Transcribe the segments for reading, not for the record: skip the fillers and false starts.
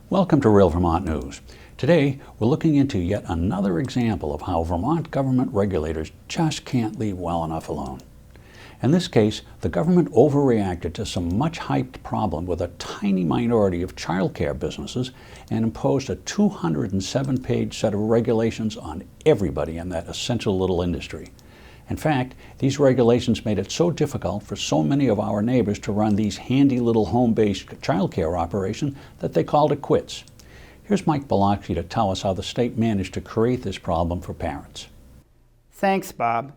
Welcome to Real Vermont News. Today, we're looking into yet another example of how Vermont government regulators just can't leave well enough alone. In this case, the government overreacted to some much-hyped problem with a tiny minority of childcare businesses and imposed a 207-page set of regulations on everybody in that essential little industry. In fact, these regulations made it so difficult for so many of our neighbors to run these handy little home-based childcare operations that they called it quits. Here's Mike Bielawski to tell us how the state managed to create this problem for parents. Thanks, Bob.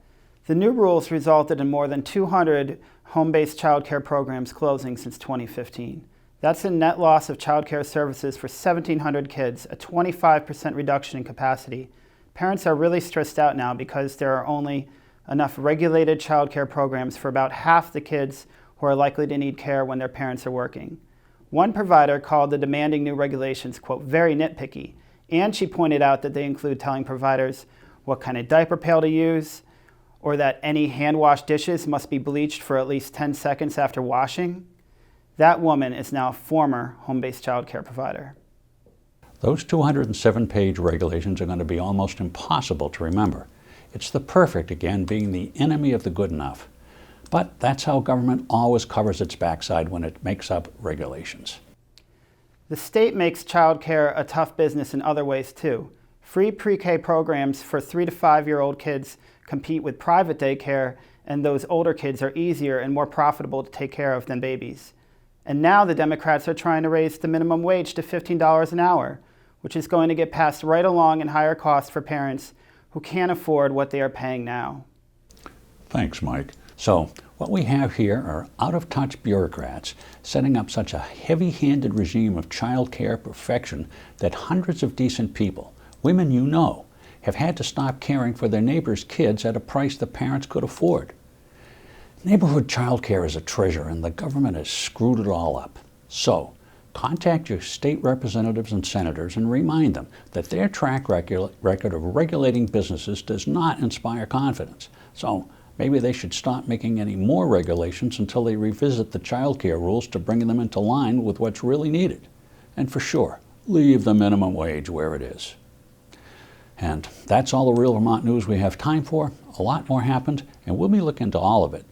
The new rules resulted in more than 200 home-based childcare programs closing since 2015. That's a net loss of childcare services for 1,700 kids, a 25% reduction in capacity. Parents are really stressed out now because there are only enough regulated childcare programs for about half the kids who are likely to need care when their parents are working. One provider called the demanding new regulations, quote, very nitpicky, and she pointed out that they include telling providers what kind of diaper pail to use, or that any hand-washed dishes must be bleached for at least 10 seconds after washing. That woman is now a former home-based childcare provider. Those 207-page regulations are going to be almost impossible to remember. It's the perfect, again, being the enemy of the good enough. But that's how government always covers its backside when it makes up regulations. The state makes childcare a tough business in other ways too. Free pre-K programs for 3 to 5-year-old kids compete with private daycare, and those older kids are easier and more profitable to take care of than babies. And now the Democrats are trying to raise the minimum wage to $15 an hour, which is going to get passed right along in higher costs for parents who can't afford what they are paying now. Thanks, Mike. So, what we have here are out-of-touch bureaucrats setting up such a heavy-handed regime of child care perfection that hundreds of decent people, women you know, have had to stop caring for their neighbors' kids at a price the parents could afford. Neighborhood child care is a treasure, and the government has screwed it all up. So, contact your state representatives and senators and remind them that their track record of regulating businesses does not inspire confidence. So maybe they should stop making any more regulations until they revisit the child care rules to bring them into line with what's really needed. And for sure, leave the minimum wage where it is. And that's all the Real Vermont News we have time for. A lot more happened, and we'll be looking into all of it.